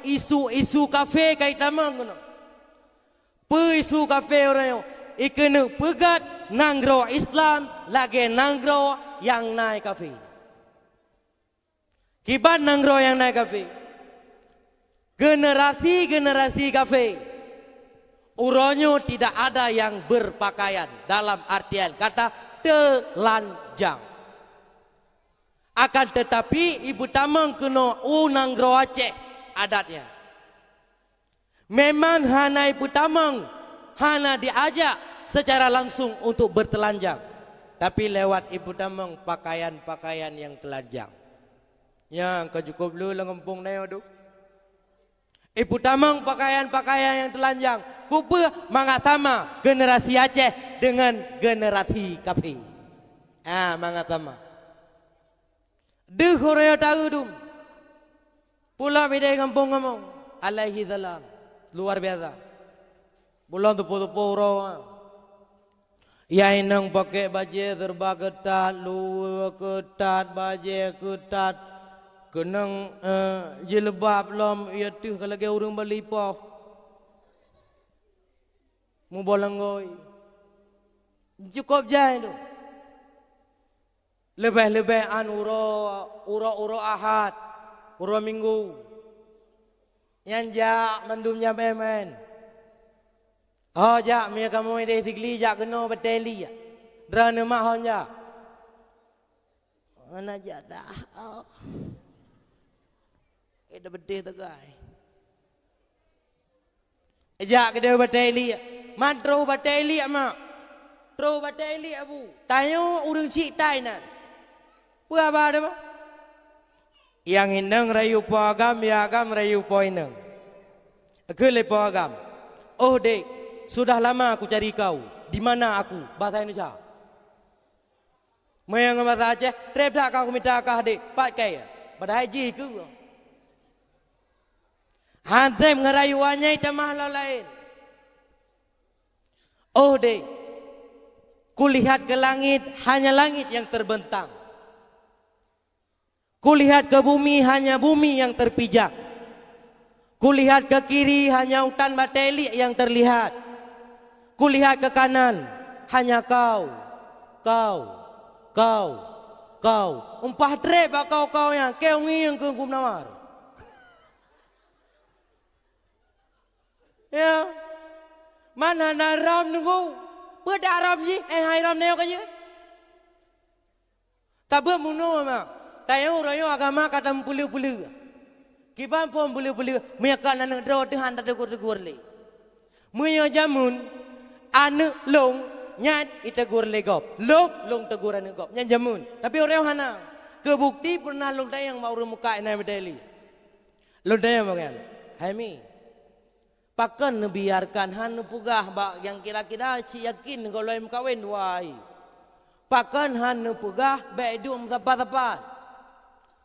isu kafe kait tamang kono. Isu kafe orang ikene pegat nanggro Islam lagi nanggro yang naik kafe. Kibat nanggro yang naik kafe. Generasi kafe. Uronyo tidak ada yang berpakaian dalam artian kata telanjang. Akan tetapi ibu tamang kena nanggro Aceh adatnya. Memang hana ibu tamang hana diajak secara langsung untuk bertelanjang. Tapi lewat ibu tamang pakaian-pakaian yang telanjang. Yang kecukup lu lengempung neo tu. Ibu tamang pakaian-pakaian yang telanjang. Kupa mangatama generasi Aceh dengan generasi kafe. Mangatama. Deh Korea tahu tu. Pula beda kampung ngomong. Alaihi salam. Luar biasa. Pulang tupu-tupu orang. Ya inang pakai baju serba ketat, luar ketat, baju ketat. Kenang jilbab lom ia tu kalau ke orang berlipah. Mu bolangoi. Cukup jai tu. Lebih-lebih uro ahad, uro minggu. Yang jak mandumnya pemen. Oh jak mia kamu ide sigli jak kena beteli ya. Drana mak honja. Mana jak dah. Ida bete tegai. Jak kena beteli ya. Matro beteli ya mak. Tro beteli abu. Tayo urang cik tai nan. Apa ada mak? Yang inang rayu pagam ya agam rayu poinang. Kelai pagam. Oh dek, sudah lama aku cari kau. Di mana aku? Bahasa Indonesia. Mayang bahasa Aceh, trep dah kau minta kah dek? Pakai ya. Pada haji ke? Hantem ngerayuannya itu mahal lain. Oh dek, kulihat ke langit hanya langit yang terbentang. Kulihat ke bumi hanya bumi yang terpijak. Kulihat ke kiri hanya hutan bateli yang terlihat. Kulihat ke kanan hanya kau. Umpah trep kau yang kau ngiyang ke kumnawar. Ya. Mana naram nunggu. Pada ram ji, hai ram neo kaje. Tabak muno mak. Tayo rayo agama kata pulu-pulu. Kiban pun pulu-pulu. Mereka nak draw Tuhan tak tegur le. Mereka jamun anak long nyat itegur le gop. Long tegur anak gop. Nyat jamun. Tapi orang hana kebukti pernah long tayang mau muka inai medali. Long tayang bagian. Hami. Pakan biarkan hanu pugah bak yang kira-kira yakin kalau yang kawin wai. Pakan hanu pugah baik dum tepat-tepat.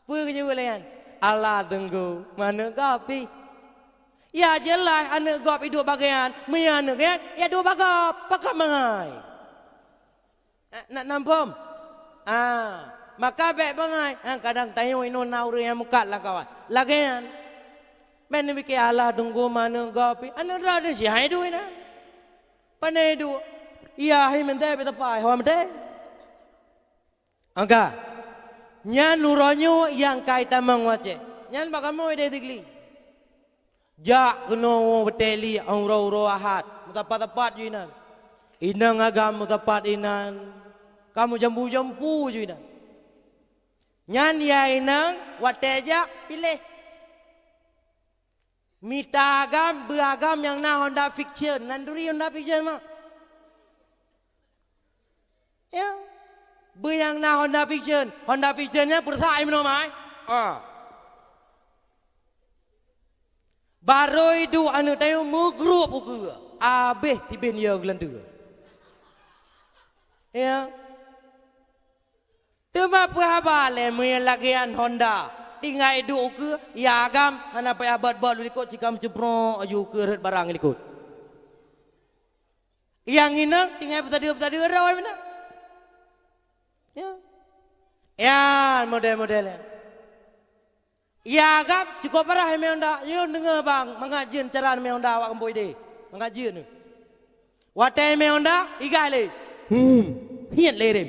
Pergi juga lain. Allah tunggu mana gapi? Ya jelas anak gop hidup bagian. Mia anak kan? Ya dua bagap. Pakai mangai. Nak nampom? Maka baik bangai. Kadang tayo ino nauri yang muka lah kawan. Lagian. Mana bikin Allah tunggu mana gapi? Anak rada si hai dua na. Pandai dua. Ya hai mentai betapai. Hawa mentai. Angka. Nyan luronyo yang kaitan mengwace. Nyan bakamu ide tigli. Jak keno beteli uro ahad. Tepat-tepat juinan. Inang agam tepat inan. Kamu jambu-jambu juinan. Nyan ya inang wateja pilih. Mita agam beragam yang na Honda Fiction. Nanduri Honda Fiction mak. Ya. Yang na Honda Fiction. Honda Fictionnya persai menomai. Baru itu anu tayo mugrup uku. Abeh tibin ya gelantu. Ya. Tema apa le melagian Honda. Tinggal itu uku ya agam hana pa abad-abad likut cikam cepro aju ke barang likut. Yang inang tinggal petadi rawa mana? Ya. Ya model-modelnya. Ya kap cukup parah me onda. Yo dengar bang mengajian cara me onda awak kemboi de. Mengajian ni. Watai me onda igale. Hian le dem.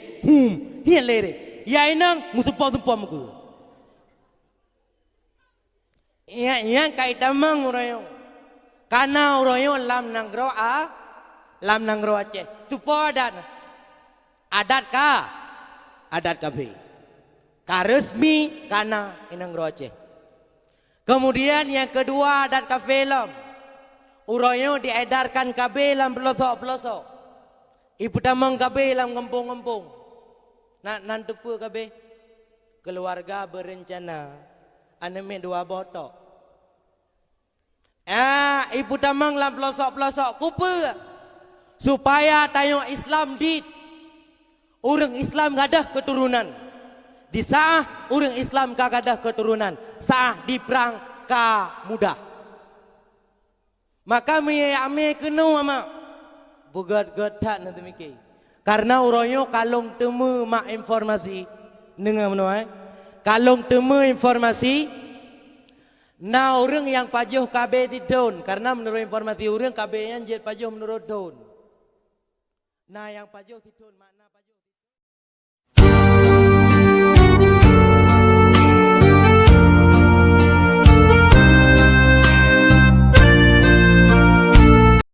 Hian le dem. Ya inang mutumpam muku. Ya kai tamang urayo. Kana urayo lam nanggro lam nanggro Aceh. Tupo adat. Adat ka? Adat kabe. Ka resmi kana inanggro Aceh. Kemudian yang kedua adat ka film. Urayo diedarkan kabe lam pelosok-pelosok. Ibu tamang kabe lam kampung-kampung. Nan tupu kabe. Keluarga berencana aneme 2 botok. Ibu tamang lam pelosok-pelosok kupa supaya tayong Islam dit. Orang Islam gadah keturunan. Di saah orang Islam kagadah keturunan. Saah di perang ka mudah. Maka ame kena ama bugat-gat tak nanti mikir. Karena uroyo kalong temu mak informasi dengar menoi. Kalong temu informasi na orang yang pajuh kabe di don karena menurut informasi orang kabe yang jet pajuh menurut don. Nah yang pajuh di don makna